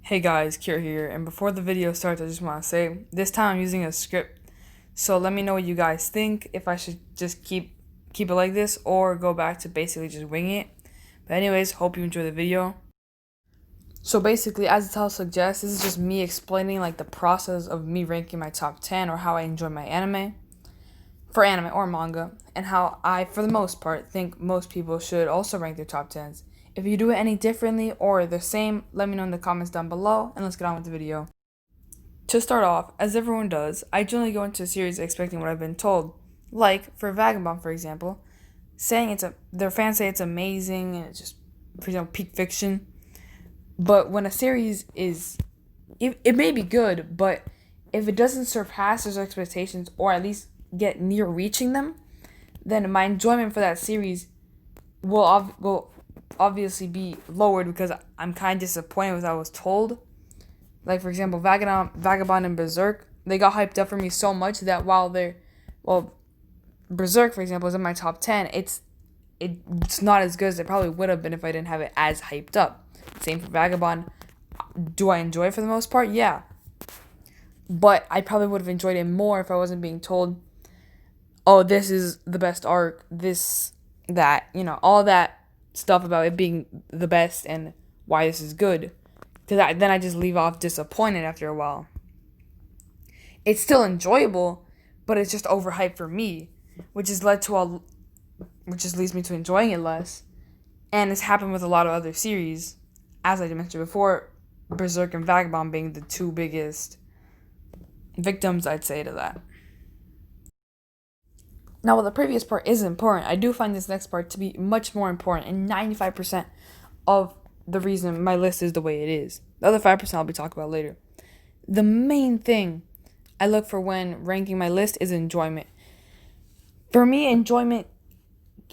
Hey guys, Kira here, and before the video starts, I just want to say, this time I'm using a script, so let me know what you guys think, if I should just keep it like this, or go back to basically just winging it. But anyways, hope you enjoy the video. So basically, as the title suggests, this is just me explaining like the process of me ranking my top 10, or how I enjoy my anime, for anime or manga, and how I, for the most part, think most people should also rank their top 10s. If you do it any differently or the same, let me know in the comments down below, and let's get on with the video. To start off, as everyone does, I generally go into a series expecting what I've been told. Like, for Vagabond, for example, their fans say it's amazing and it's just, for example, peak fiction. But when a series it may be good, but if it doesn't surpass those expectations or at least get near reaching them, then my enjoyment for that series will obviously be lowered because I'm kind of disappointed with what I was told. Like, for example, Vagabond and Berserk, they got hyped up for me so much that Berserk, for example, is in my top 10. It's not as good as it probably would have been if I didn't have it as hyped up. Same for Vagabond. Do I enjoy it for the most part? Yeah. But I probably would have enjoyed it more if I wasn't being told, oh, this is the best arc, this, that, all that stuff about it being the best and why this is good. Because then I just leave off disappointed after a while. It's still enjoyable, but it's just overhyped for me, which just leads me to enjoying it less. And it's happened with a lot of other series, as I mentioned before, Berserk and Vagabond being the two biggest victims, I'd say, to that. Now, while the previous part is important, I do find this next part to be much more important and 95% of the reason my list is the way it is. The other 5% I'll be talking about later. The main thing I look for when ranking my list is enjoyment. For me, enjoyment,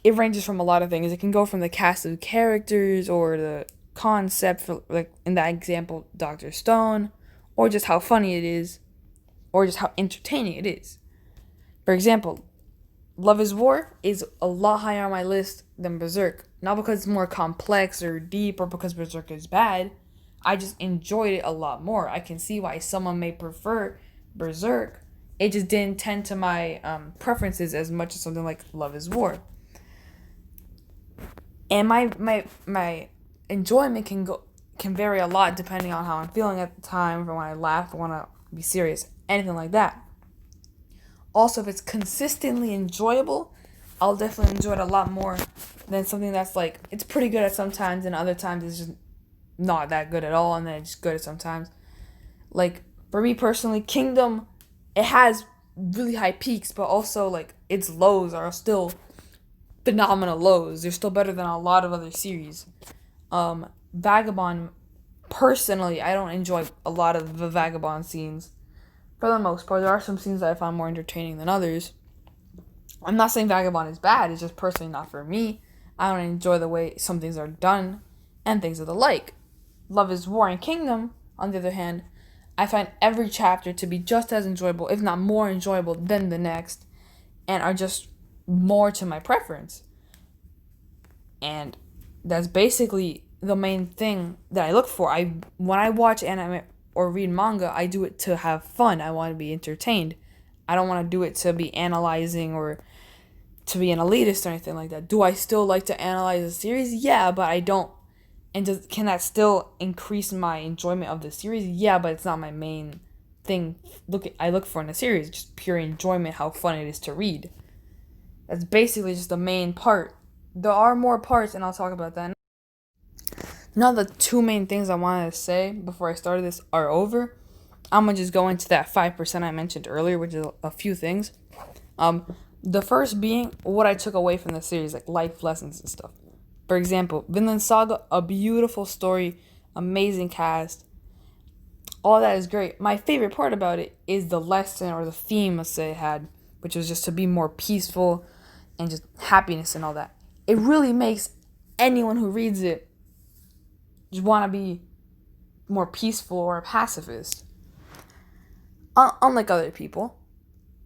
it ranges from a lot of things. It can go from the cast of characters or the concept, for, like in that example, Dr. Stone, or just how funny it is, or just how entertaining it is. For example, Love is War is a lot higher on my list than Berserk. Not because it's more complex or deep or because Berserk is bad. I just enjoyed it a lot more. I can see why someone may prefer Berserk. It just didn't tend to my preferences as much as something like Love is War. And my enjoyment can vary a lot depending on how I'm feeling at the time, if I want to laugh, or want to be serious, anything like that. Also, if it's consistently enjoyable, I'll definitely enjoy it a lot more than something that's like, it's pretty good at sometimes and other times it's just not that good at all, and then it's just good at sometimes. Like, for me personally, Kingdom, it has really high peaks, but also like its lows are still phenomenal lows. They're still better than a lot of other series. Vagabond, personally, I don't enjoy a lot of the Vagabond scenes. For the most part, there are some scenes that I find more entertaining than others. I'm not saying Vagabond is bad, it's just personally not for me. I don't enjoy the way some things are done and things of the like. Love is War and Kingdom, on the other hand, I find every chapter to be just as enjoyable, if not more enjoyable than the next, and are just more to my preference. And that's basically the main thing that I look for. When I watch anime or read manga, I do it to have fun. I want to be entertained. I don't want to do it to be analyzing or to be an elitist or anything like that. Do I still like to analyze a series? Yeah, but I don't. And can that still increase my enjoyment of the series? Yeah, but it's not my main thing. I look for in a series, just pure enjoyment, how fun it is to read. That's basically just the main part. There are more parts, and I'll talk about that. Now the two main things I wanted to say before I started this are over. I'm going to just go into that 5% I mentioned earlier, which is a few things. The first being what I took away from the series, like life lessons and stuff. For example, Vinland Saga, a beautiful story, amazing cast. All that is great. My favorite part about it is the lesson or the theme, let's say, it had, which was just to be more peaceful and just happiness and all that. It really makes anyone who reads it just want to be more peaceful or a pacifist. Unlike other people,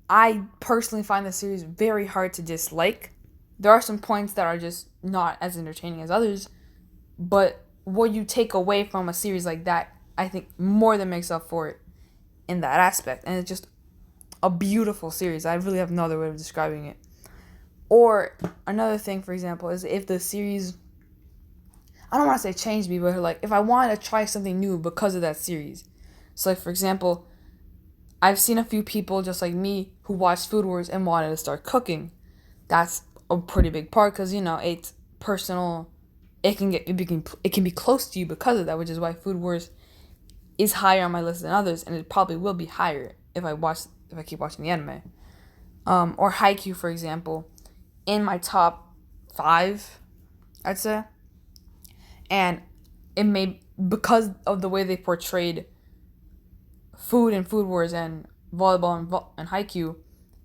I personally find the series very hard to dislike. There are some points that are just not as entertaining as others, but what you take away from a series like that, I think more than makes up for it in that aspect. And it's just a beautiful series. I really have no other way of describing it. Or another thing, for example, is if the series, I don't want to say changed me, but like if I wanted to try something new because of that series. So like for example, I've seen a few people just like me who watched Food Wars and wanted to start cooking. That's a pretty big part because it's personal. It can be close to you because of that, which is why Food Wars is higher on my list than others, and it probably will be higher if I keep watching the anime. Or Haikyuu, for example, in my top 5, I'd say. And it may, because of the way they portrayed food and Food Wars and volleyball and Haikyuu,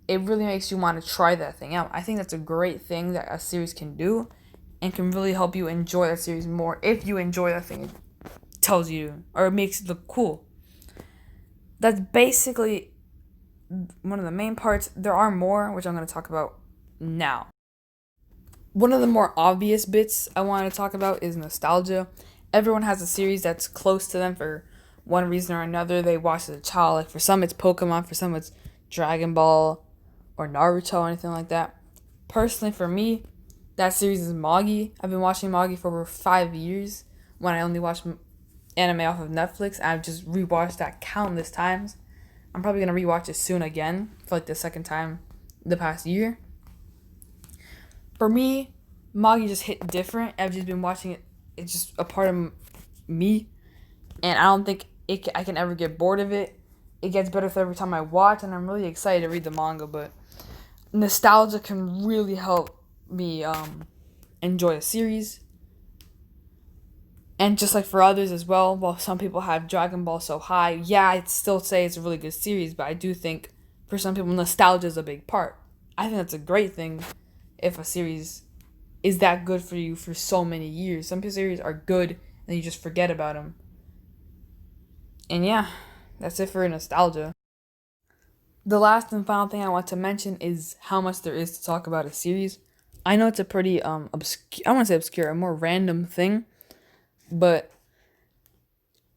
it really makes you want to try that thing out. I think that's a great thing that a series can do and can really help you enjoy that series more if you enjoy that thing it tells you or it makes it look cool. That's basically one of the main parts. There are more, which I'm going to talk about now. One of the more obvious bits I wanted to talk about is nostalgia. Everyone has a series that's close to them for one reason or another. They watched as a child. Like for some it's Pokemon, for some it's Dragon Ball or Naruto or anything like that. Personally, for me, that series is Magi. I've been watching Magi for over 5 years when I only watched anime off of Netflix. I've just rewatched that countless times. I'm probably going to rewatch it soon again for like the second time the past year. For me, Magi just hit different. I've just been watching it. It's just a part of me. And I don't think I can ever get bored of it. It gets better with every time I watch. And I'm really excited to read the manga. But nostalgia can really help me enjoy a series. And just like for others as well, while some people have Dragon Ball so high, yeah, I'd still say it's a really good series. But I do think for some people, nostalgia is a big part. I think that's a great thing if a series is that good for you for so many years. Some series are good and you just forget about them. And yeah, that's it for nostalgia. The last and final thing I want to mention is how much there is to talk about a series. I know it's a pretty obscure, I want to say obscure, a more random thing, but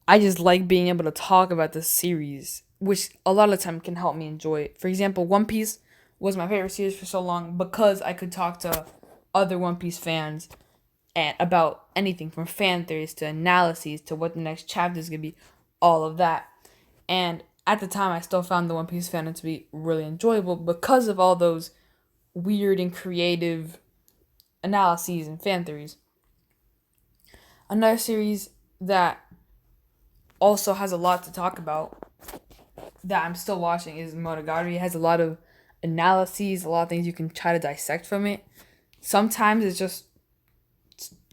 I just like being able to talk about the series, which a lot of the time can help me enjoy it. For example, One Piece was my favorite series for so long because I could talk to other One Piece fans and about anything from fan theories to analyses to what the next chapter is going to be, all of that. And at the time, I still found the One Piece fandom to be really enjoyable because of all those weird and creative analyses and fan theories. Another series that also has a lot to talk about that I'm still watching is Monogatari. It has a lot of analyses, a lot of things you can try to dissect from it. Sometimes it's just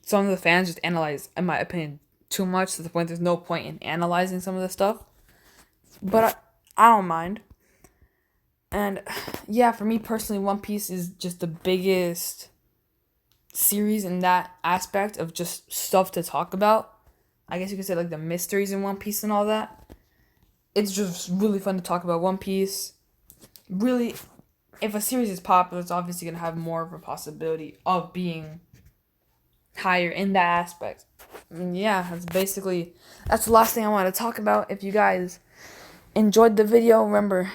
some of the fans just analyze, in my opinion, too much to the point there's no point in analyzing some of the stuff. But I don't mind. And yeah, for me personally, One Piece is just the biggest series in that aspect of just stuff to talk about. I guess you could say like the mysteries in One Piece and all that. It's just really fun to talk about One Piece. Really, if a series is popular, it's obviously going to have more of a possibility of being higher in that aspect. And yeah, that's the last thing I want to talk about. If you guys enjoyed the video, remember,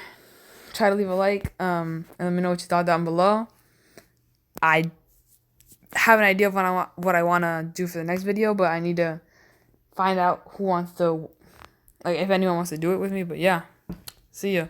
try to leave a like, and let me know what you thought down below. I have an idea of what I want to do for the next video, but I need to find out who wants to, like, if anyone wants to do it with me. But yeah, see ya.